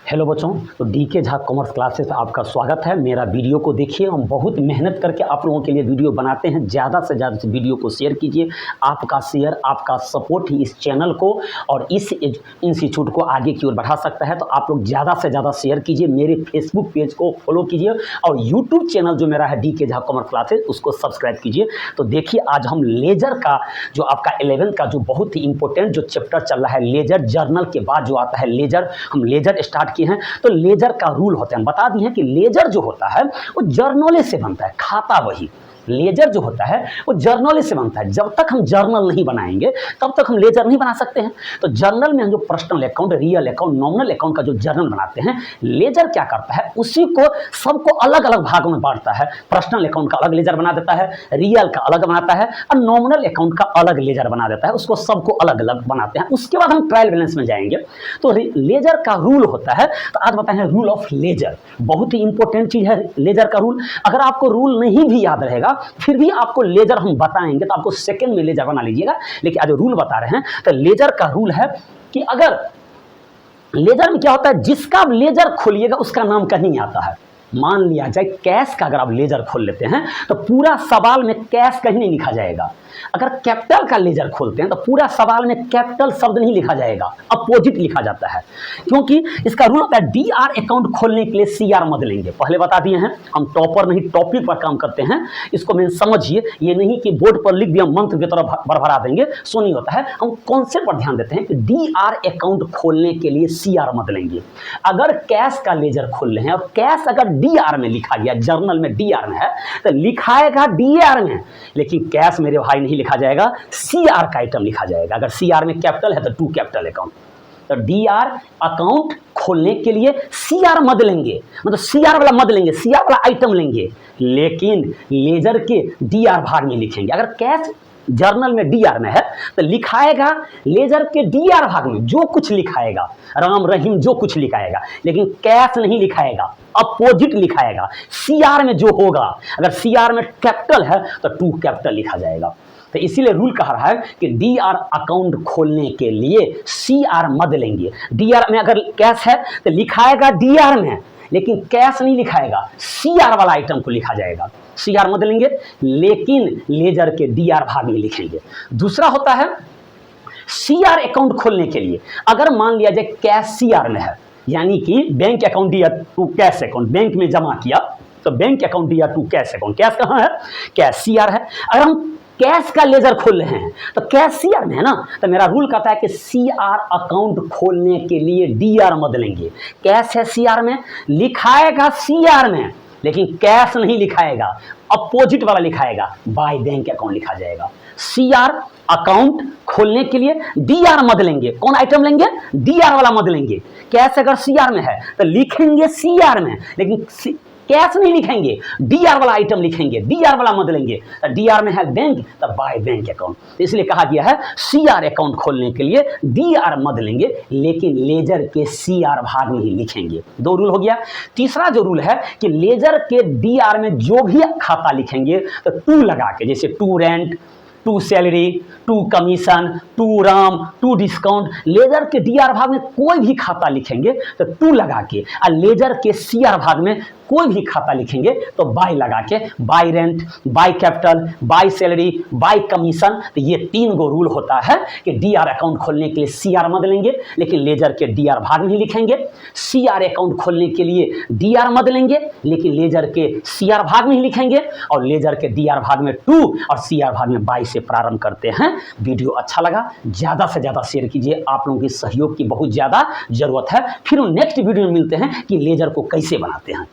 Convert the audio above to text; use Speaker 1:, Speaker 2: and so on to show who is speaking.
Speaker 1: Hello बच्चों, तो DK Jha commerce classes आपका स्वागत है। मेरा वीडियो को देखिए, हम बहुत मेहनत करके आप लोगों के लिए वीडियो बनाते हैं। ज़्यादा से ज़्यादा इस वीडियो को शेयर कीजिए। आपका शेयर, आपका सपोर्ट ही इस चैनल को और इस इंस्टीट्यूट को आगे की ओर बढ़ा सकता है। तो आप लोग ज़्यादा से ज़्यादा शेयर कीजिए, मेरे फेसबुक पेज को फॉलो कीजिए और यूट्यूब चैनल जो मेरा है डीके झा कॉमर्स क्लासेस उसको सब्सक्राइब कीजिए। तो देखिए, आज हम लेजर का जो आपका 11th का जो बहुत ही इंपॉर्टेंट जो चैप्टर चल रहा है, लेजर जर्नल के बाद जो आता है लेजर, हम लेजर स्टार्ट किए हैं। तो लेजर का रूल होते हैं, हम बता दिए हैं कि लेजर जो होता है वो जर्नल से बनता है, खाता बही। लेजर जो होता है वो जर्नल से बनता है। जब तक हम जर्नल नहीं बनाएंगे तब तक हम लेजर नहीं बना सकते हैं। तो जर्नल में हम जो personal account, real account, nominal account का जो जर्नल बनाते हैं, लेजर क्या करता है, उसी को सबको अलग अलग भागों में बांटता है। पर्सनल अकाउंट का अलग लेजर बना देता है, रियल का अलग बनाता है और नॉमिनल अकाउंट का अलग लेजर बना देता है। उसको सबको अलग अलग बनाते हैं। उसके बाद हम ट्रायल बैलेंस में जाएंगे। तो लेजर का रूल होता है, तो आज बताए हैं रूल ऑफ लेजर। बहुत ही इंपॉर्टेंट चीज है लेजर का रूल। अगर आपको रूल नहीं भी याद रहेगा फिर भी आपको लेजर हम बताएंगे तो आपको सेकंड में लेजर बना लीजिएगा। लेकिन आज रूल बता रहे हैं, तो लेजर का रूल है कि अगर लेजर में क्या होता है, जिसका लेजर खोलिएगा उसका नाम कहीं आता है। मान लिया जाए कैश का अगर आप लेजर खोल लेते हैं तो पूरा सवाल में कैश कहीं नहीं लिखा जाएगा। अगर कैपिटल का लेजर खोलते हैं तो पूरा सवाल में कैपिटल शब्द नहीं लिखा जाएगा, अपोजिट लिखा जाता है। क्योंकि इसका रूल होता है डीआर अकाउंट खोलने के लिए सीआर मत लेंगे। पहले बता दिए हैं, हम टॉपर नहीं टॉपिक पर काम करते हैं। इसको मैं समझिए, ये नहीं कि बोर्ड पर लिख दिया मंत्र की तरह भरभरा देंगे, सो नहीं होता है। हम कॉन्सेप्ट पर ध्यान देते हैं कि डीआर अकाउंट खोलने के लिए सीआर मत लेंगे। अगर कैश का लेजर खोल रहे हैं और कैश अगर डीआर में लिखा गया, जर्नल में डीआर में है तो लिखाएगा डीआर में, लेकिन कैश मेरे भाई नहीं लिखा जाएगा, सीआर का आइटम लिखा जाएगा। अगर सीआर में कैपिटल है तो टू कैपिटल अकाउंट। तो डीआर अकाउंट खोलने के लिए सीआर मत लेंगे, मतलब सीआर वाला मत लेंगे, सीआर वाला आइटम लेंगे, लेकिन लेजर के डीआर भाग में लिखेंगे। अगर कैश जर्नल में डीआर में है तो लिखाएगा लेजर के डीआर भाग में जो कुछ लिखाएगा, राम रहीम जो कुछ लिखाएगा, लेकिन कैश नहीं लिखाएगा, अपोजिट लिखाएगा। सीआर में जो होगा, अगर सीआर में कैपिटल है तो टू कैपिटल लिखा जाएगा। तो इसीलिए रूल कह रहा है कि डीआर अकाउंट खोलने के लिए सीआर मत लेंगे। डीआर में अगर कैश है तो लिखाएगा डीआर में, लेकिन कैश नहीं लिखाएगा, सीआर वाला आइटम को लिखा जाएगा। सीआर मत लेंगे, लेकिन लेजर के डीआर भाग में लिखेंगे। दूसरा होता है सीआर अकाउंट खोलने के लिए, अगर मान लिया जाए कैश सीआर में है, यानी कि बैंक अकाउंट दिया टू कैश अकाउंट, बैंक में जमा किया तो बैंक अकाउंट दिया टू कैश अकाउंट। कैश कहाँ है, कैश सीआर है। अगर हम कैश का लेजर खोल रहे हैं तो कैश सीआर में है ना, तो मेरा रूल कहता है कि सीआर अकाउंट खोलने के लिए डीआर मत लेंगे। कैश है सीआर में, लिखाएगा सीआर में, लेकिन कैश नहीं लिखाएगा, अपोजिट वाला लिखाएगा, बाय बैंक अकाउंट लिखा जाएगा। सीआर अकाउंट खोलने के लिए डीआर मत लेंगे। कौन आइटम लेंगे, डीआर वाला मत लेंगे। कैश अगर सीआर में है तो लिखेंगे सीआर में, लेकिन कैश नहीं लिखेंगे, डीआर वाला आइटम लिखेंगे, डीआर वाला मत लेंगे। तो डीआर में है बैंक तो बाय बैंक अकाउंट। तो इसलिए कहा गया है सीआर अकाउंट खोलने के लिए डीआर मत लेंगे, लेकिन लेजर के सीआर भाग में ही लिखेंगे। दो रूल हो गया। तीसरा जो रूल है कि लेजर के डीआर में जो भी खाता लिखेंगे तो टू लगा के, जैसे to rent, to salary, to commission, to Ram, to discount, ledger के डीआर भाग में कोई भी खाता लिखेंगे तो टू लगा के, और लेजर के सीआर भाग में कोई भी खाता लिखेंगे तो बाय लगा के, by rent, by capital, by salary, by commission. तो ये तीन गो रूल होता है कि डीआर अकाउंट खोलने के लिए सीआर मत लेंगे, लेकिन लेजर के डीआर भाग में ही लिखेंगे। सीआर अकाउंट खोलने के लिए डीआर मत लेंगे, लेकिन लेजर के सीआर भाग में ही लिखेंगे, और लेजर के डीआर भाग में टू और सीआर भाग में बाय से प्रारंभ करते हैं। वीडियो अच्छा लगा ज़्यादा से ज़्यादा शेयर कीजिए, आप लोगों की सहयोग की बहुत ज़्यादा ज़रूरत है। फिर नेक्स्ट वीडियो में मिलते हैं कि लेजर को कैसे बनाते हैं।